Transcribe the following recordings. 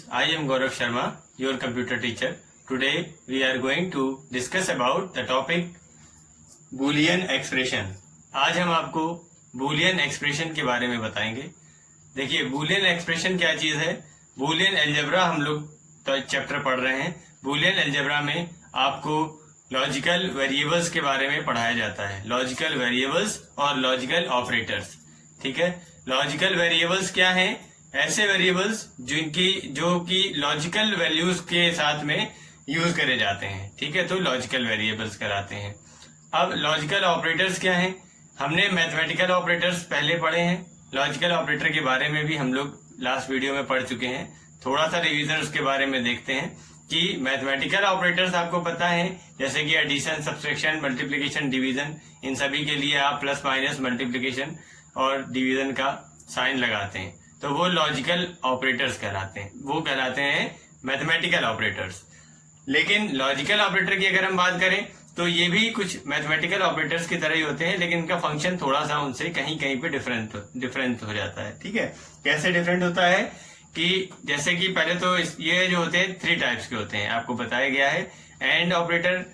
students, I am Gaurav Sharma, your computer teacher. Today we are going to discuss about the topic Boolean expression. आज हम आपको Boolean expression के बारे में बताएंगे. देखिए Boolean expression क्या चीज है. Boolean algebra हम लोग तो चैप्टर पढ़ रहे हैं. Boolean algebra में आपको लॉजिकल वेरिएबल्स के बारे में पढ़ाया जाता है. लॉजिकल वेरिएबल्स और लॉजिकल ऑपरेटर्स. ठीक है. लॉजिकल वेरिएबल्स क्या हैं? ऐसे वेरिएबल्स जो कि लॉजिकल वैल्यूज के साथ में यूज करे जाते हैं. ठीक है. तो लॉजिकल वेरिएबल्स कहलाते हैं. अब लॉजिकल ऑपरेटर्स क्या हैं? हमने मैथमेटिकल ऑपरेटर्स पहले पढ़े हैं. लॉजिकल ऑपरेटर के बारे में भी हम लोग लास्ट वीडियो में पढ़ चुके हैं. थोड़ा सा रिवीजन उसके बारे में देखते हैं कि मैथमेटिकल ऑपरेटर्स आपको पता है, जैसे कि एडिशन, सब्सट्रैक्शन, मल्टीप्लिकेशन, डिवीजन. इन सभी के लिए आप प्लस माइनस, मल्टीप्लिकेशन और डिवीजन का साइन लगाते हैं. तो वो लॉजिकल ऑपरेटर्स कहलाते हैं. वो कहलाते हैं मैथमेटिकल ऑपरेटर्स. लेकिन लॉजिकल ऑपरेटर की अगर हम बात करें तो ये भी कुछ मैथमेटिकल ऑपरेटर्स की तरह ही होते हैं, लेकिन इनका फंक्शन थोड़ा सा उनसे कहीं कहीं पे डिफरेंट हो जाता है. ठीक है. कैसे डिफरेंट होता है कि जैसे कि पहले तो ये जो होते हैं 3 टाइप्स के होते हैं. आपको बताया गया है एंड ऑपरेटर,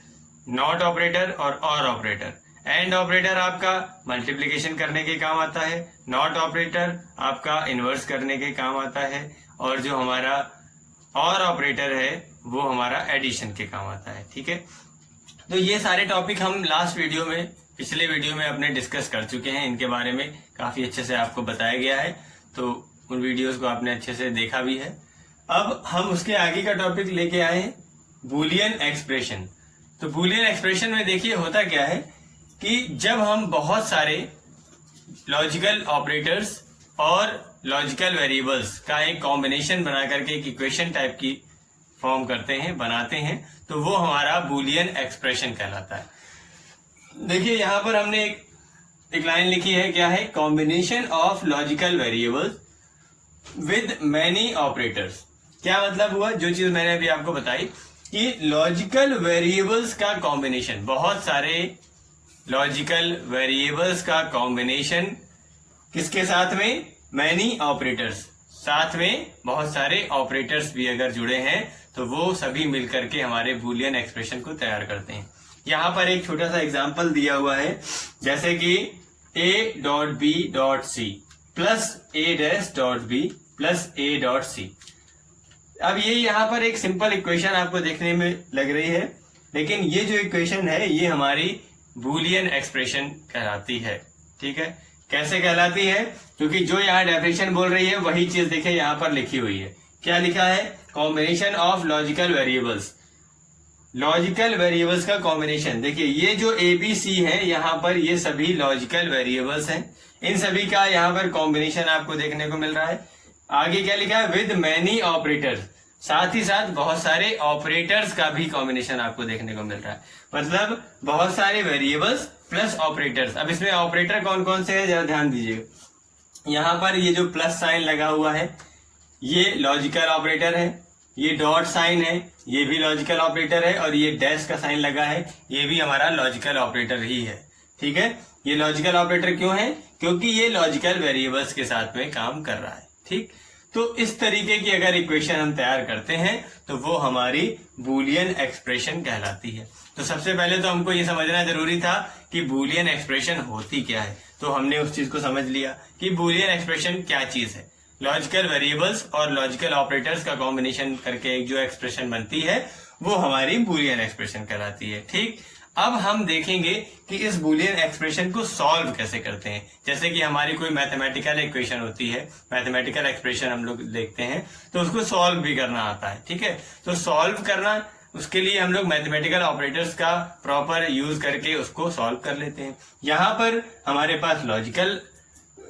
नॉट ऑपरेटर और ऑपरेटर. एंड ऑपरेटर आपका मल्टीप्लिकेशन करने के काम आता है. नॉट ऑपरेटर आपका इनवर्स करने के काम आता है. और जो हमारा और ऑपरेटर है वो हमारा एडिशन के काम आता है. ठीक है. तो ये सारे टॉपिक हम लास्ट वीडियो में, पिछले वीडियो में अपने डिस्कस कर चुके हैं. इनके बारे में काफी अच्छे से आपको बताया गया है. तो उन वीडियोस को आपने अच्छे से देखा भी है. अब हम उसके आगे का टॉपिक लेके आए हैं, बूलियन एक्सप्रेशन. तो बूलियन एक्सप्रेशन में देखिए होता क्या है कि जब हम बहुत सारे लॉजिकल ऑपरेटर्स और लॉजिकल वेरिएबल्स का एक कॉम्बिनेशन बना करके एक इक्वेशन टाइप की फॉर्म करते हैं, बनाते हैं, तो वो हमारा बूलियन एक्सप्रेशन कहलाता है. देखिए यहां पर हमने एक लाइन लिखी है. क्या है? Combination of logical variables with many operators. क्या मतलब हुआ? जो चीज मैंने अभी आपको बताई कि लॉजिकल वेरिएबल्स का कॉम्बिनेशन, बहुत सारे लॉजिकल वेरिएबल्स का कॉम्बिनेशन किसके साथ में? Many operators. साथ में बहुत सारे ऑपरेटर्स भी अगर जुड़े हैं तो वो सभी मिलकर के हमारे बूलियन एक्सप्रेशन को तैयार करते हैं. यहां पर एक छोटा सा एग्जांपल दिया हुआ है, जैसे कि a dot B dot C plus a dash dot B plus a dot C. अब ये यहां पर एक सिंपल इक्वेशन आपको देखने में लग रही है, लेकिन ये जो इक्वेशन है ये हमारी बूलियन एक्सप्रेशन कहलाती है. ठीक है. कैसे कहलाती है? क्योंकि जो यहाँ डेफिनेशन बोल रही है वही चीज देखिए यहाँ पर लिखी हुई है. क्या लिखा है? Combination of logical variables. Logical variables का कॉम्बिनेशन. देखिए ये जो ABC है यहाँ पर, ये सभी लॉजिकल वेरिएबल्स हैं. इन सभी का यहाँ पर कॉम्बिनेशन आपको देखने को मिल रहा है. आगे क्या लिखा है? With many operators. साथ ही साथ बहुत सारे ऑपरेटर्स का भी कॉम्बिनेशन आपको देखने को मिल रहा है. मतलब बहुत सारे वेरिएबल्स प्लस ऑपरेटर्स. अब इसमें ऑपरेटर कौन कौन से हैं जरा ध्यान दीजिएगा. यहाँ पर ये जो प्लस साइन लगा हुआ है ये लॉजिकल ऑपरेटर है. ये डॉट साइन है, ये भी लॉजिकल ऑपरेटर है. और ये डैश का साइन लगा है, ये भी हमारा लॉजिकल ऑपरेटर ही है. ठीक है. ये लॉजिकल ऑपरेटर क्यों है? क्योंकि ये लॉजिकल वेरिएबल्स के साथ में काम कर रहा है. ठीक. तो इस तरीके की अगर इक्वेशन हम तैयार करते हैं तो वो हमारी बूलियन एक्सप्रेशन कहलाती है. तो सबसे पहले तो हमको ये समझना जरूरी था कि बूलियन एक्सप्रेशन होती क्या है. तो हमने उस चीज को समझ लिया कि बूलियन एक्सप्रेशन क्या चीज है. लॉजिकल वेरिएबल्स और लॉजिकल ऑपरेटर्स का कॉम्बिनेशन करके एक जो एक्सप्रेशन बनती है वो हमारी बूलियन एक्सप्रेशन कहलाती है. ठीक. अब हम देखेंगे कि इस बूलियन एक्सप्रेशन को सॉल्व कैसे करते हैं. जैसे कि हमारी कोई मैथमेटिकल इक्वेशन होती है, मैथमेटिकल एक्सप्रेशन हम लोग देखते हैं, तो उसको सॉल्व भी करना आता है. ठीक है. तो सॉल्व करना, उसके लिए हम लोग मैथमेटिकल ऑपरेटर्स का प्रॉपर यूज करके उसको सॉल्व कर लेते हैं. यहाँ पर हमारे पास लॉजिकल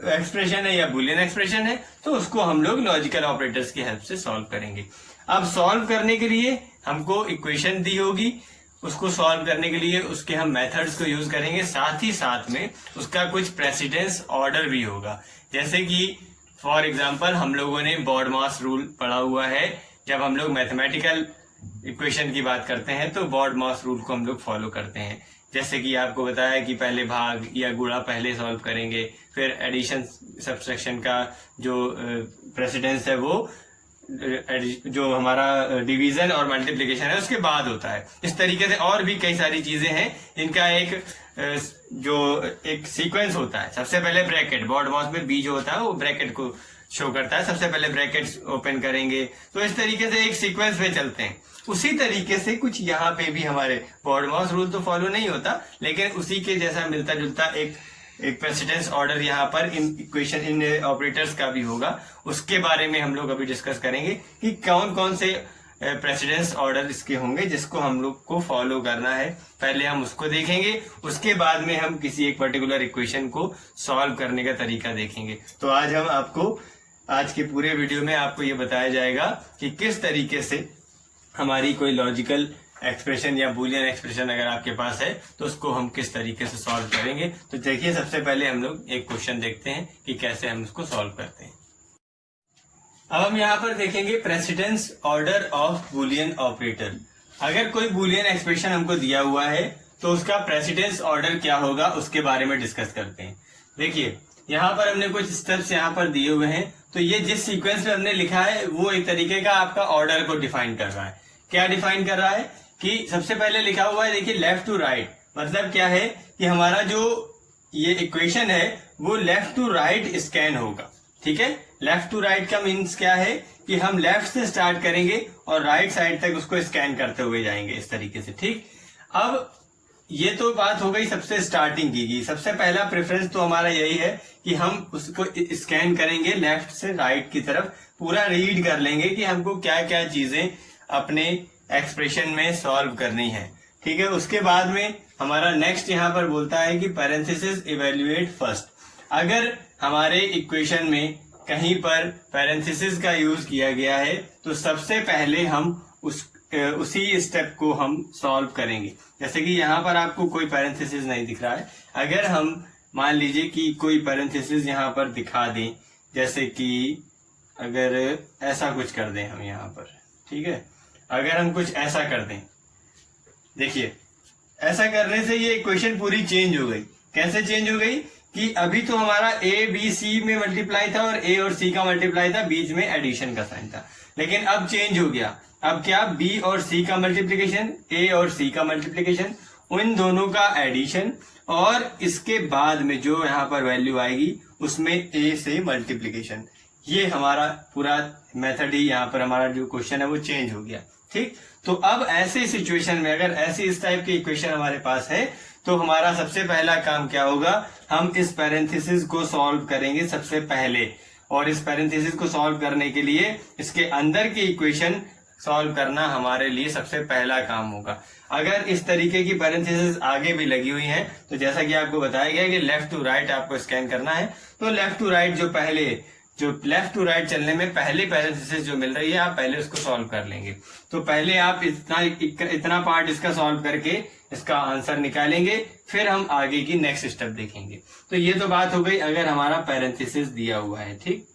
एक्सप्रेशन है या बूलियन एक्सप्रेशन है, तो उसको हम लोग लॉजिकल ऑपरेटर्स की हेल्प से सॉल्व करेंगे. अब सॉल्व करने के लिए हमको इक्वेशन दी होगी, उसको सॉल्व करने के लिए उसके हम मेथड्स को यूज करेंगे. साथ ही साथ में उसका कुछ प्रेसिडेंस ऑर्डर भी होगा. जैसे कि फॉर एग्जांपल हम लोगों ने बॉडमास रूल पढ़ा हुआ है. जब हम लोग मैथमेटिकल इक्वेशन की बात करते हैं तो बॉडमास रूल को हम लोग फॉलो करते हैं. जैसे कि आपको बताया कि पहले भाग या गुणा पहले सॉल्व करेंगे, फिर एडिशन सब्सट्रैक्शन का जो प्रेसिडेंस है वो जो हमारा डिवीजन और मल्टीप्लिकेशन है उसके बाद होता है। इस तरीके से और भी कई सारी चीजें हैं इनका एक जो एक सीक्वेंस होता है। सबसे पहले ब्रैकेट, बॉड मॉस में बी जो होता है वो ब्रैकेट को शो करता है, सबसे पहले ब्रैकेट ओपन करेंगे। तो इस तरीके से एक सीक्वेंस में चलते हैं। उसी तरीके से कुछ यहाँ पे भी हमारे बॉड मॉस रूल तो फॉलो नहीं होता, लेकिन उसी के जैसा मिलता जुलता एक प्रेसिडेंस ऑर्डर यहाँ पर इन इक्वेशन इन ऑपरेटर्स का भी होगा। उसके बारे में हम लोग अभी डिस्कस करेंगे कि कौन कौन से प्रेसिडेंस ऑर्डर इसके होंगे जिसको हम लोग को फॉलो करना है। पहले हम उसको देखेंगे, उसके बाद में हम किसी एक पर्टिकुलर इक्वेशन को सॉल्व करने का तरीका देखेंगे। तो आज के पूरे वीडियो में आपको ये बताया जाएगा कि किस तरीके से हमारी कोई लॉजिकल एक्सप्रेशन या बूलियन एक्सप्रेशन अगर आपके पास है तो उसको हम किस तरीके से सॉल्व करेंगे। तो देखिए, सबसे पहले हम लोग एक क्वेश्चन देखते हैं कि कैसे हम उसको सॉल्व करते हैं। अब हम यहाँ पर देखेंगे precedence order of Boolean operator. अगर कोई बूलियन एक्सप्रेशन हमको दिया हुआ है तो उसका प्रेसिडेंस ऑर्डर क्या होगा उसके बारे में डिस्कस करते हैं। देखिए, यहाँ पर हमने कुछ स्टेप्स यहाँ पर दिए हुए हैं। तो ये जिस सीक्वेंस में हमने लिखा है वो एक तरीके का आपका ऑर्डर को डिफाइन कर रहा है। क्या डिफाइन कर रहा है कि सबसे पहले लिखा हुआ है, देखिए लेफ्ट टू राइट। मतलब क्या है कि हमारा जो ये इक्वेशन है वो लेफ्ट टू राइट स्कैन होगा। ठीक है, लेफ्ट टू राइट का मीन्स क्या है कि हम लेफ्ट से स्टार्ट करेंगे और राइट साइड तक उसको स्कैन करते हुए जाएंगे इस तरीके से। ठीक, अब ये तो बात हो गई सबसे स्टार्टिंग की। सबसे पहला प्रेफरेंस तो हमारा यही है कि हम उसको स्कैन करेंगे लेफ्ट से राइट की तरफ, पूरा रीड कर लेंगे कि हमको क्या क्या चीजें अपने एक्सप्रेशन में सॉल्व करनी है। ठीक है, उसके बाद में हमारा नेक्स्ट यहाँ पर बोलता है कि पैरेंथेसिस इवेल्युएट फर्स्ट। अगर हमारे इक्वेशन में कहीं पर पैरेंथेसिस का यूज किया गया है तो सबसे पहले हम उसी स्टेप को हम सॉल्व करेंगे। जैसे कि यहाँ पर आपको कोई पैरेंथेसिस नहीं दिख रहा है, अगर हम मान लीजिए कि कोई पैरेंथेसिस यहाँ पर दिखा दें, जैसे कि अगर ऐसा कुछ कर दें हम यहाँ पर। ठीक है, अगर हम कुछ ऐसा कर दें, देखिए ऐसा करने से ये इक्वेशन पूरी चेंज हो गई। कैसे चेंज हो गई कि अभी तो हमारा ए बी सी में मल्टीप्लाई था और ए और सी का मल्टीप्लाई था, बीच में एडिशन का साइन था। लेकिन अब चेंज हो गया, अब क्या, बी और सी का मल्टीप्लीकेशन, ए और सी का मल्टीप्लीकेशन, उन दोनों का एडिशन, और इसके बाद में जो यहाँ पर वैल्यू आएगी उसमें ए से मल्टीप्लीकेशन। ये हमारा पूरा मेथड ही यहाँ पर हमारा जो क्वेश्चन है वो चेंज हो गया। ठीक, तो अब ऐसे सिचुएशन में अगर ऐसी इस टाइप की इक्वेशन हमारे पास है तो हमारा सबसे पहला काम क्या होगा, हम इस पैरेंथेसिस को सॉल्व करेंगे सबसे पहले। और इस पैरेंथेसिस को सॉल्व करने के लिए इसके अंदर की इक्वेशन सॉल्व करना हमारे लिए सबसे पहला काम होगा। अगर इस तरीके की पैरेंथेसिस आगे भी लगी हुई हैं तो जैसा कि आपको बताया गया कि लेफ्ट टू राइट आपको स्कैन करना है, तो लेफ्ट टू राइट जो लेफ्ट टू राइट चलने में पहले पैरेंथेसिस जो मिल रही है आप पहले उसको सॉल्व कर लेंगे। तो पहले आप इतना पार्ट इसका सॉल्व करके इसका आंसर निकालेंगे, फिर हम आगे की नेक्स्ट स्टेप देखेंगे। तो ये तो बात हो गई अगर हमारा पैरेंथेसिस दिया हुआ है। ठीक,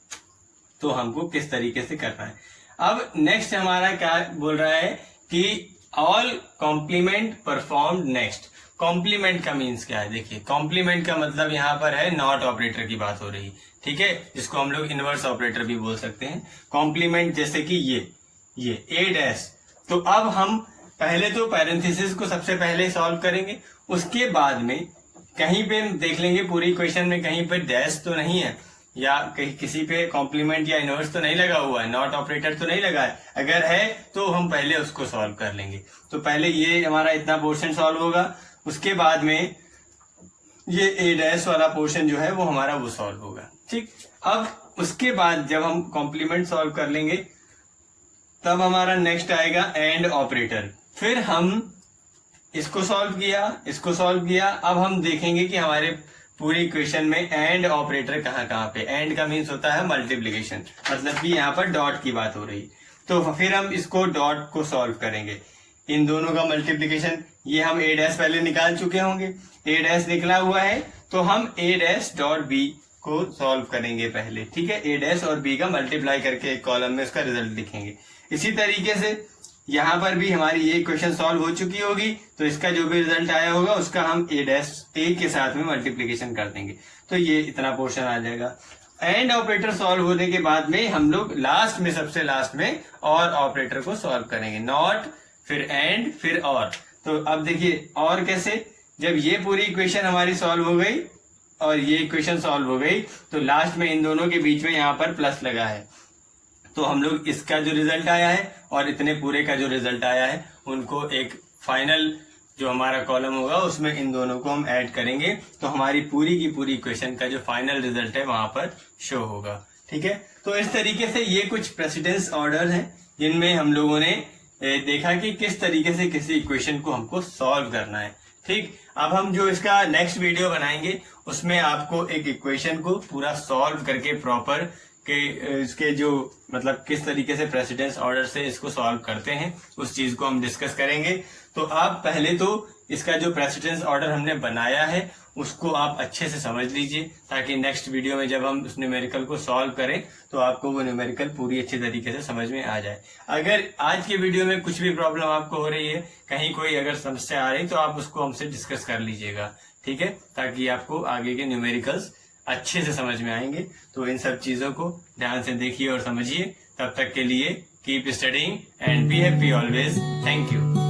तो हमको किस तरीके से करना है। अब नेक्स्ट हमारा क्या बोल रहा है कि all compliment performed next. Compliment का मीन्स क्या है, देखिए कॉम्प्लीमेंट का मतलब यहाँ पर है नॉट ऑपरेटर की बात हो रही। ठीक है, जिसको हम लोग इनवर्स ऑपरेटर भी बोल सकते हैं। कॉम्प्लीमेंट जैसे कि ये ए डैश, तो अब हम पहले तो पैरेंथेसिस को सबसे पहले सॉल्व करेंगे, उसके बाद में कहीं पे देख लेंगे पूरी इक्वेशन में कहीं पे डैश तो नहीं है या कहीं किसी पे कॉम्प्लीमेंट या इनवर्स तो नहीं लगा हुआ है, नॉट ऑपरेटर तो नहीं लगा है। अगर है तो हम पहले उसको सॉल्व कर लेंगे। तो पहले ये हमारा इतना पोर्शन सॉल्व होगा, उसके बाद में ये ए डैश वाला पोर्शन जो है वो हमारा वो सॉल्व होगा। ठीक, अब उसके बाद जब हम कॉम्प्लीमेंट सॉल्व कर लेंगे तब हमारा नेक्स्ट आएगा एंड ऑपरेटर। फिर हम इसको सॉल्व किया, अब हम देखेंगे कि हमारे पूरी इक्वेशन में एंड ऑपरेटर कहाँ पे। एंड का मीन्स होता है मल्टीप्लीकेशन, मतलब कि यहाँ पर डॉट की बात हो रही। तो फिर हम इसको डॉट को सॉल्व करेंगे, इन दोनों का मल्टीप्लीकेशन। ये हम ए डैश पहले निकाल चुके होंगे, ए डैश निकला हुआ है तो हम ए डैश डॉट बी को सॉल्व करेंगे पहले। ठीक है, ए डैश और बी का मल्टीप्लाई करके एक कॉलम में उसका रिजल्ट लिखेंगे। इसी तरीके से यहाँ पर भी हमारी ये इक्वेशन सॉल्व हो चुकी होगी, तो इसका जो भी रिजल्ट आया होगा उसका हम ए डैश ए के साथ में मल्टीप्लीकेशन कर देंगे, तो ये इतना पोर्शन आ जाएगा। एंड ऑपरेटर सॉल्व होने के बाद में हम लोग लास्ट में, सबसे लास्ट में और ऑपरेटर को सॉल्व करेंगे, नॉट, फिर एंड, फिर और। तो अब देखिए और कैसे, जब ये पूरी इक्वेशन हमारी सॉल्व हो गई और ये इक्वेशन सॉल्व हो गई तो लास्ट में इन दोनों के बीच में यहाँ पर प्लस लगा है, तो हम लोग इसका जो रिजल्ट आया है और इतने पूरे का जो रिजल्ट आया है उनको एक फाइनल जो हमारा कॉलम होगा उसमें इन दोनों को हम ऐड करेंगे, तो हमारी पूरी की पूरी इक्वेशन का जो फाइनल रिजल्ट है वहां पर शो होगा। ठीक है, तो इस तरीके से ये कुछ प्रेसिडेंस ऑर्डर हैं जिनमें हम लोगों ने देखा कि किस तरीके से किसी इक्वेशन को हमको सॉल्व करना है। ठीक, अब हम जो इसका नेक्स्ट वीडियो बनाएंगे उसमें आपको एक इक्वेशन को पूरा सॉल्व करके प्रॉपर के इसके जो मतलब किस तरीके से प्रेसिडेंस ऑर्डर से इसको सॉल्व करते हैं उस चीज को हम डिस्कस करेंगे। तो आप पहले तो इसका जो प्रेसिडेंस ऑर्डर हमने बनाया है उसको आप अच्छे से समझ लीजिए, ताकि नेक्स्ट वीडियो में जब हम उस न्यूमेरिकल को सॉल्व करें तो आपको वो न्यूमेरिकल पूरी अच्छी तरीके से समझ में आ जाए। अगर आज के वीडियो में कुछ भी प्रॉब्लम आपको हो रही है, कहीं कोई अगर समस्या आ रही तो आप उसको हमसे डिस्कस कर लीजिएगा। ठीक है, ताकि आपको आगे के न्यूमेरिकल्स अच्छे से समझ में आएंगे। तो इन सब चीजों को ध्यान से देखिए और समझिए। तब तक के लिए keep studying and be happy always. Thank you.